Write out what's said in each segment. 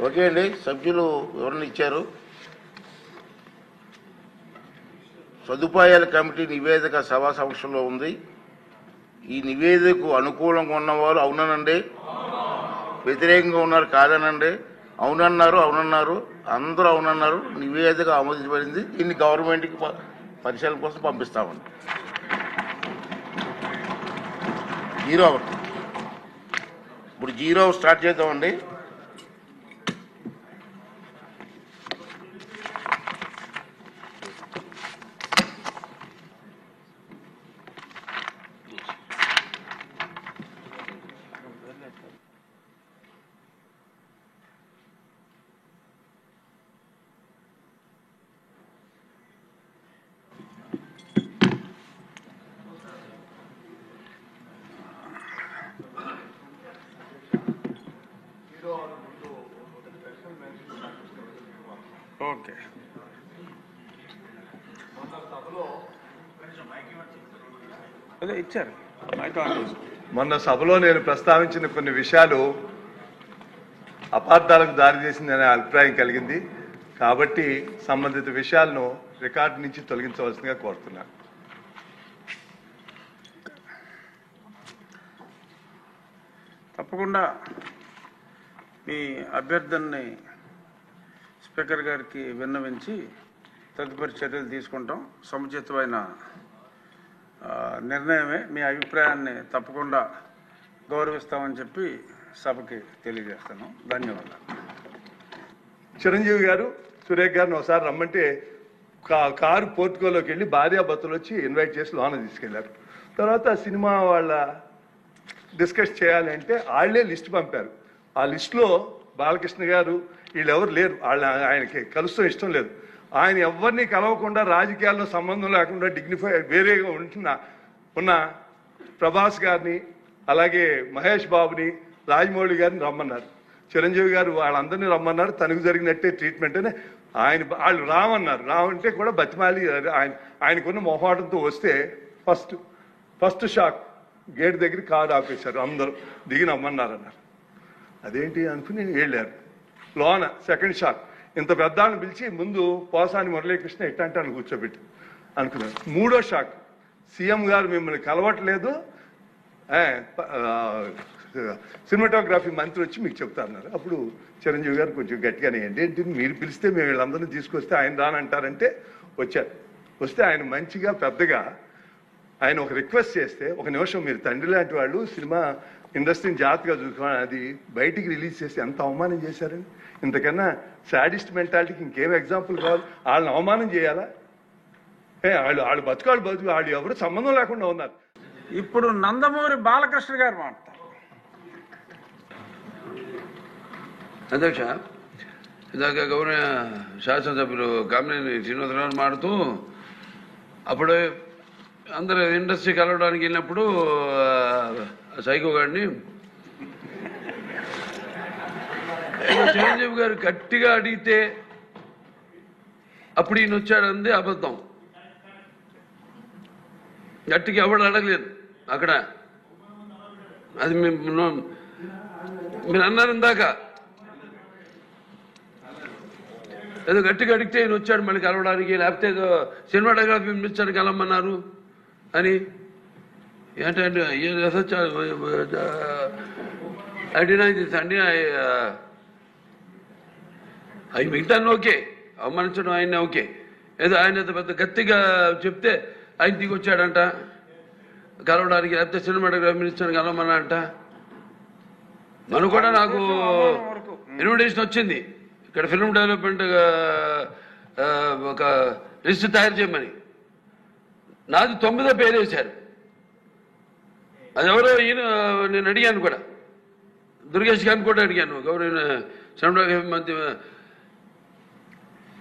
Okay అండి, సభ్యులు వివరణ ఇచ్చారు. సదుపాయాల కమిటీ నివేదిక సభా సమక్షంలో ఉంది. ఈ నివేదికకు అనుకూలంగా ఉన్నవారు అవుననండి, వ్యతిరేకంగా ఉన్నారు కాదనండి. అవునన్నారు, అందరూ అవునన్నారు. నివేదిక ఆమోదించబడింది. దీన్ని గవర్నమెంట్కి పరిశీలన కోసం పంపిస్తామండి. 0 అవర్. ఇప్పుడు 0 అవర్ స్టార్ట్ చేద్దామండి. ఓకే. అదే ఇచ్చారు. మొన్న సభలో నేను ప్రస్తావించిన కొన్ని విషయాలు అపార్థాలకు దారితీసిందనే అభిప్రాయం కలిగింది. కాబట్టి సంబంధిత విషయాలను రికార్డు నుంచి తొలగించవలసిందిగా కోరుతున్నా. తప్పకుండా మీ అభ్యర్థనని స్పీకర్ గారికి విన్నవించి తదుపరి చర్యలు తీసుకుంటాం. సముచితమైన నిర్ణయమే. మీ అభిప్రాయాన్ని తప్పకుండా గౌరవిస్తామని చెప్పి సభకి తెలియజేస్తాను. ధన్యవాదాలు. చిరంజీవి గారు, సురేఖ్ గారిని ఒకసారి రమ్మంటే కారు పోర్టుకోలోకి వెళ్ళి భార్యాభర్తలు వచ్చి ఇన్వైట్ చేసి లోన తీసుకెళ్లారు. తర్వాత సినిమా వాళ్ళ డిస్కస్ చేయాలంటే వాళ్లే లిస్ట్ పంపారు. ఆ లిస్టులో బాలకృష్ణ గారు వీళ్ళెవరు లేరు. ఆయనకి కలుస్తూ ఇష్టం లేదు. ఆయన ఎవరిని కలవకుండా రాజకీయాల్లో సంబంధం లేకుండా డిగ్నిఫై వేరేగా ఉన్న ప్రభాస్ గారిని, అలాగే మహేష్ బాబుని, రాజమౌళి గారిని రమ్మన్నారు. చిరంజీవి గారు వాళ్ళందరినీ రమ్మన్నారు. తనకు జరిగినట్టే ట్రీట్మెంట్ అని వాళ్ళు రామన్నారు. రావంటే కూడా బతిమాలి ఆయనకున్న మొహాటంతో వస్తే ఫస్ట్ షాక్ గేట్ దగ్గర కారు ఆపేశారు. అందరూ దిగి నమ్మన్నారన్నారు. అదేంటి అనుకుని వెళ్ళారు. లోన సెకండ్ షాక్ ఇంత పెద్దాన్ని పిలిచి ముందు పోసాని మురళీకృష్ణ ఎట్టంటే అని కూర్చోబెట్టి అనుకున్నారు. మూడో షాక్ సీఎం గారు మిమ్మల్ని కలవట్లేదు, సినిమాటోగ్రఫీ మంత్రి వచ్చి మీకు చెప్తారన్నారు. అప్పుడు చిరంజీవి గారు కొంచెం గట్టిగానే ఏంటి మీరు పిలిస్తే మేము వీళ్ళందరినీ తీసుకొస్తే ఆయన రానంటారంటే వచ్చారు. వస్తే ఆయన మంచిగా పెద్దగా ఆయన ఒక రిక్వెస్ట్ చేస్తే, ఒక నిమిషం మీరు తండ్రి లాంటి వాళ్ళు సినిమా ఇండస్ట్రీని జాగ్రత్తగా చూసుకోవాలి, అది బయటికి రిలీజ్ చేసి ఎంత అవమానం చేశారని. ఇంతకన్నా సాడిస్ట్ మెంటాలిటీకి ఇంకేం ఎగ్జాంపుల్ కావాలి? వాళ్ళని అవమానం చేయాలా? వాళ్ళు బతుకాళ్ళు వాళ్ళు ఎవరు సంబంధం లేకుండా ఉన్నారు. ఇప్పుడు నందమూరి బాలకృష్ణ గారు మాట్లాడతారు. అధ్యక్ష, ఇందాక గౌరవ శాసనసభ్యులు కామినేని శ్రీనివాసరావు మాడుతూ అప్పుడు అందరూ ఇండస్ట్రీ కలవడానికి వెళ్ళినప్పుడు సైకో గారిని చిరంజీవి గారు గట్టిగా అడిగితే అప్పుడు ఈయన వచ్చాడంది అబద్ధం. గట్టిగా ఎవడు అడగలేదు అక్కడ. అది మీరు అన్నారు ఇందాక, ఏదో గట్టిగా అడిగితే ఈయన వచ్చాడు మళ్ళీ కలవడానికి, లేకపోతే ఏదో సినిమాటోగ్రఫీ మినిస్టర్ కలవమన్నారు అని. ఏంటంటే ఐ డినై దిస్ అండి. అవి మిగతాను ఓకే, అవమానించడం ఆయన ఓకే. ఏదో ఆయన పెద్ద గట్టిగా చెప్తే ఆయన దిగి వచ్చాడంట కలవడానికి, లేకపోతే సినిమాటోగ్రఫీ మినిస్టర్ కలవమన్నా అంట. మనం కూడా నాకు ఇన్విటేషన్ వచ్చింది ఇక్కడ ఫిల్మ్ డెవలప్మెంట్ ఒక లిస్ట్ తయారు చేయమని. నాది 9వ పేరు వేశారు. అది ఎవరో ఈయన నేను అడిగాను కూడా, దుర్గేష్ గారిని కూడా అడిగాను, గౌరవ సినిమాటోగ్రఫీ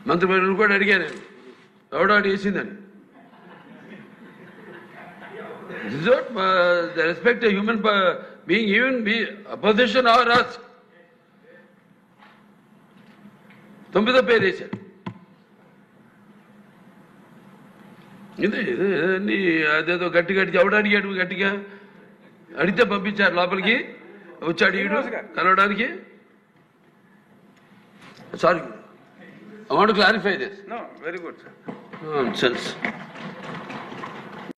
మంత్రి కూడా అడిగాను ఎవడో అడిగేసిందని. This is what the respect a human being, even be opposition or us. 9వ పేరు వేశారు. ఇదే అదేదో గట్టి ఎవడు అడిగాడు? గట్టిగా అడిగితే పంపించారు లోపలికి. వచ్చాడు ఈడు కలవడానికి. Sorry, I want to clarify this. No, very good, sir. Nonsense.